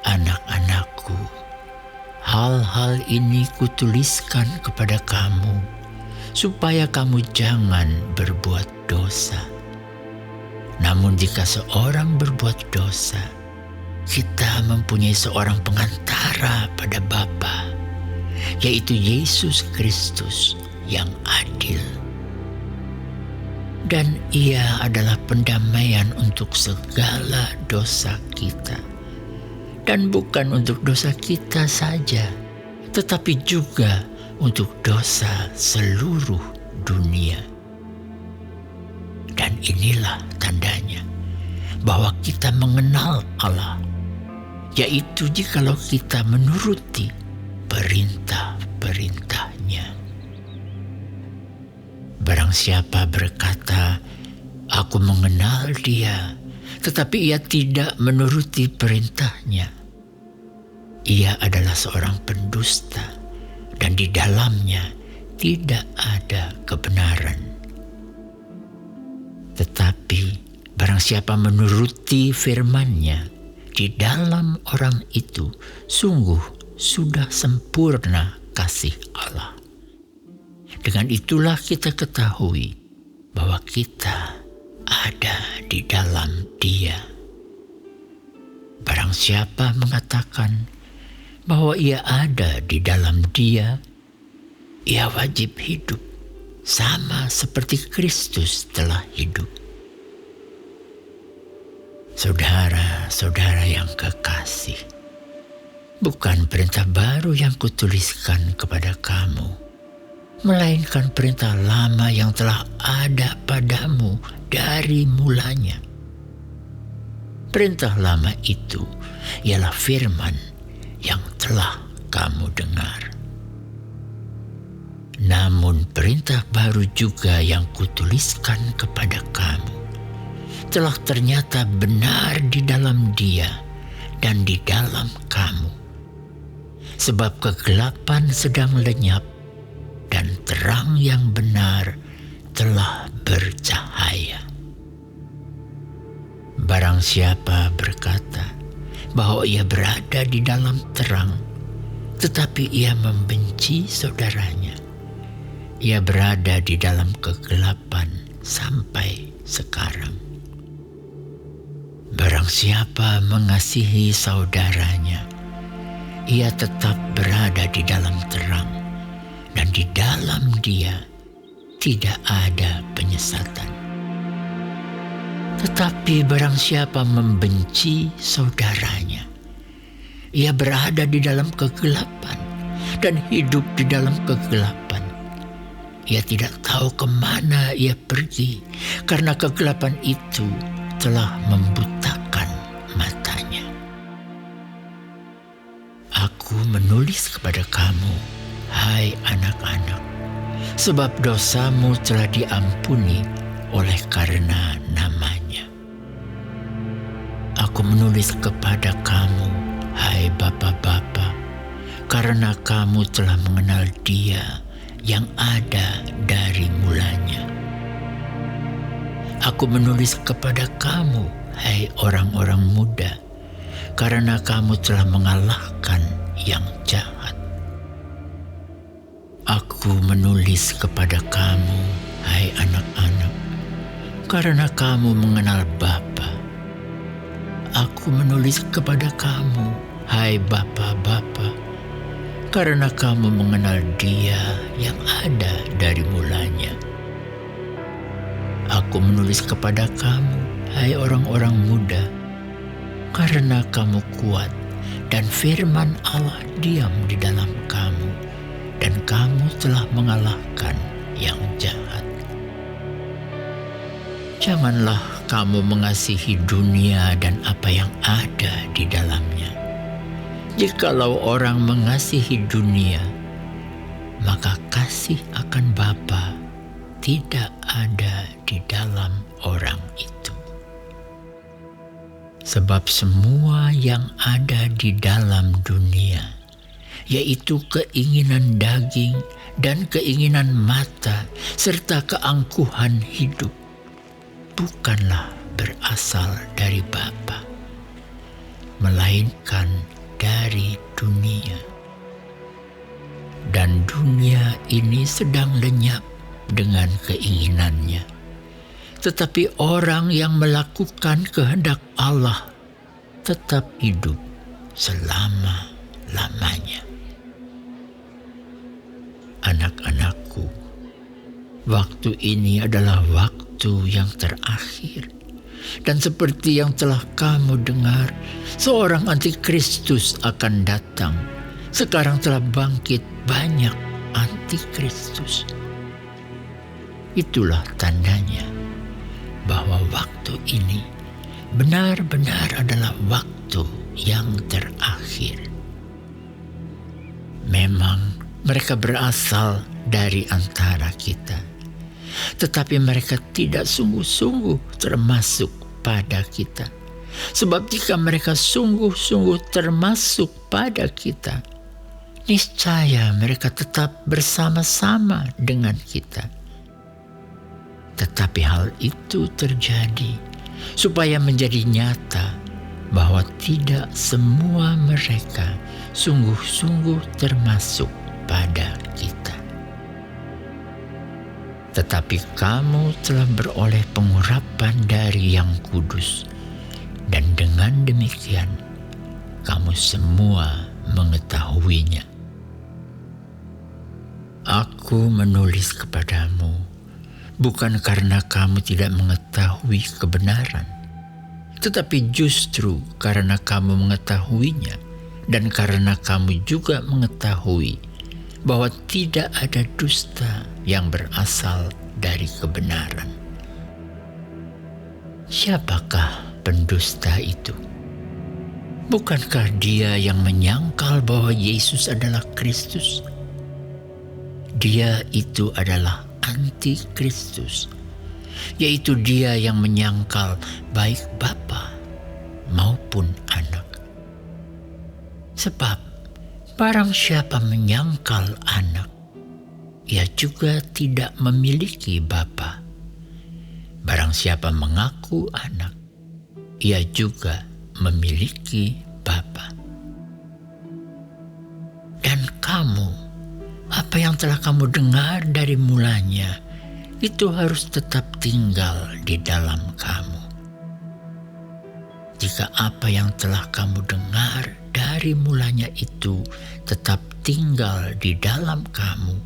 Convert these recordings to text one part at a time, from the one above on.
Anak-anakku, hal-hal ini kutuliskan kepada kamu, supaya kamu jangan berbuat dosa. Namun jika seorang berbuat dosa, kita mempunyai seorang pengantara pada Bapa, yaitu Yesus Kristus yang adil. Dan Ia adalah pendamaian untuk segala dosa kita. Dan bukan untuk dosa kita saja, tetapi juga untuk dosa seluruh dunia. Dan inilah tandanya bahwa kita mengenal Allah, yaitu jikalau kita menuruti perintah-perintahnya. Barang siapa berkata, "Aku mengenal Dia," tetapi ia tidak menuruti perintahnya, ia adalah seorang pendusta, dan di dalamnya tidak ada kebenaran. Tetapi barang siapa menuruti firman-Nya, di dalam orang itu sungguh sudah sempurna kasih Allah. Dengan itulah kita ketahui bahwa kita ada di dalam Dia. Barang siapa mengatakan bahwa ia ada di dalam Dia, ia wajib hidup sama seperti Kristus telah hidup. Saudara-saudara yang kekasih, bukan perintah baru yang kutuliskan kepada kamu, melainkan perintah lama yang telah ada padamu dari mulanya. Perintah lama itu ialah firman yang telah kamu dengar. Namun perintah baru juga yang kutuliskan kepada kamu telah ternyata benar di dalam Dia dan di dalam kamu. Sebab kegelapan sedang lenyap dan terang yang benar telah bercahaya. Barang siapa berkata bahwa ia berada di dalam terang, tetapi ia membenci saudaranya, ia berada di dalam kegelapan sampai sekarang. Barang siapa mengasihi saudaranya, ia tetap berada di dalam terang, dan di dalam Dia tidak ada penyesatan. Tetapi barang siapa membenci saudaranya, ia berada di dalam kegelapan dan hidup di dalam kegelapan. Ia tidak tahu kemana ia pergi, karena kegelapan itu telah membutakan matanya. Aku menulis kepada kamu, hai anak-anak, sebab dosamu telah diampuni oleh karena nama-Nya. Aku menulis kepada kamu, hai bapa-bapa, karena kamu telah mengenal Dia yang ada dari mulanya. Aku menulis kepada kamu, hai orang-orang muda, karena kamu telah mengalahkan yang jahat. Aku menulis kepada kamu, hai anak-anak, karena kamu mengenal Bapa. Aku menulis kepada kamu, hai bapa-bapa, karena kamu mengenal Dia yang ada dari mulanya. Aku menulis kepada kamu, hai orang-orang muda, karena kamu kuat dan firman Allah diam di dalam kamu, dan kamu telah mengalahkan yang jahat. Janganlah kamu mengasihi dunia dan apa yang ada di dalamnya. Jikalau orang mengasihi dunia, maka kasih akan Bapa tidak ada di dalam orang itu. Sebab semua yang ada di dalam dunia, yaitu keinginan daging dan keinginan mata serta keangkuhan hidup, bukanlah berasal dari Bapa, melainkan dari dunia. Dan dunia ini sedang lenyap dengan keinginannya. Tetapi orang yang melakukan kehendak Allah tetap hidup selama-lamanya. Anak-anakku, waktu ini adalah waktu yang terakhir. Dan seperti yang telah kamu dengar, seorang antikristus akan datang. Sekarang telah bangkit banyak antikristus. Itulah tandanya bahwa waktu ini benar-benar adalah waktu yang terakhir. Memang mereka berasal dari antara kita, tetapi mereka tidak sungguh-sungguh termasuk pada kita. Sebab jika mereka sungguh-sungguh termasuk pada kita, niscaya mereka tetap bersama-sama dengan kita. Tetapi hal itu terjadi supaya menjadi nyata bahwa tidak semua mereka sungguh-sungguh termasuk pada kita. Tetapi kamu telah beroleh pengurapan dari Yang Kudus, dan dengan demikian kamu semua mengetahuinya. Aku menulis kepadamu bukan karena kamu tidak mengetahui kebenaran, tetapi justru karena kamu mengetahuinya dan karena kamu juga mengetahui bahwa tidak ada dusta yang berasal dari kebenaran. Siapakah pendusta itu? Bukankah dia yang menyangkal bahwa Yesus adalah Kristus? Dia itu adalah antikristus, yaitu dia yang menyangkal baik Bapa maupun Anak. Sebab barang siapa menyangkal Anak, ia juga tidak memiliki Bapa. Barang siapa mengaku Anak, ia juga memiliki Bapa. Dan kamu, apa yang telah kamu dengar dari mulanya, itu harus tetap tinggal di dalam kamu. Jika apa yang telah kamu dengar dari mulanya itu tetap tinggal di dalam kamu,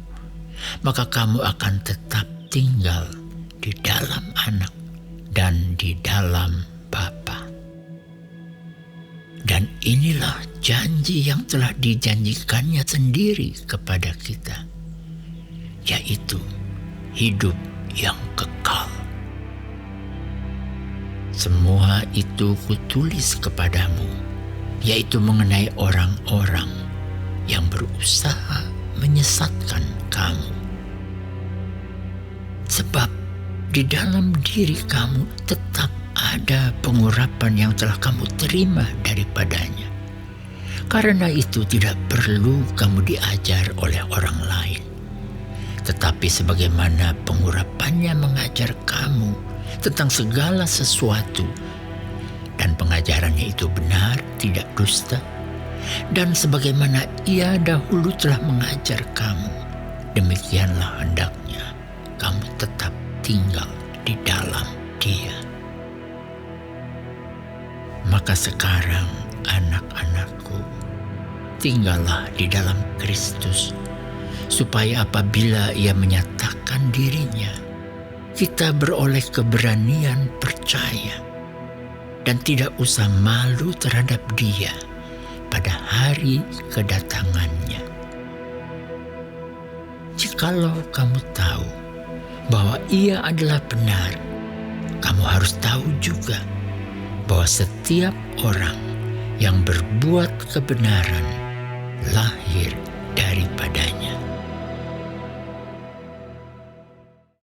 maka kamu akan tetap tinggal di dalam Anak dan di dalam Bapa. Dan inilah janji yang telah dijanjikannya sendiri kepada kita, yaitu hidup yang kekal. Semua itu kutulis kepadamu, yaitu mengenai orang-orang yang berusaha menyesatkan kamu. Sebab di dalam diri kamu tetap ada pengurapan yang telah kamu terima daripadanya. Karena itu tidak perlu kamu diajar oleh orang lain. Tetapi sebagaimana pengurapannya mengajar kamu tentang segala sesuatu, dan pengajarannya itu benar, tidak dusta, dan sebagaimana ia dahulu telah mengajar kamu, demikianlah hendaknya kamu tetap tinggal di dalam Dia. Maka sekarang, anak-anakku, tinggallah di dalam Kristus, supaya apabila Ia menyatakan dirinya, kita beroleh keberanian percaya dan tidak usah malu terhadap Dia pada hari kedatangannya. Jikalau kamu tahu bahwa Ia adalah benar, kamu harus tahu juga bahwa setiap orang yang berbuat kebenaran lahir daripadanya.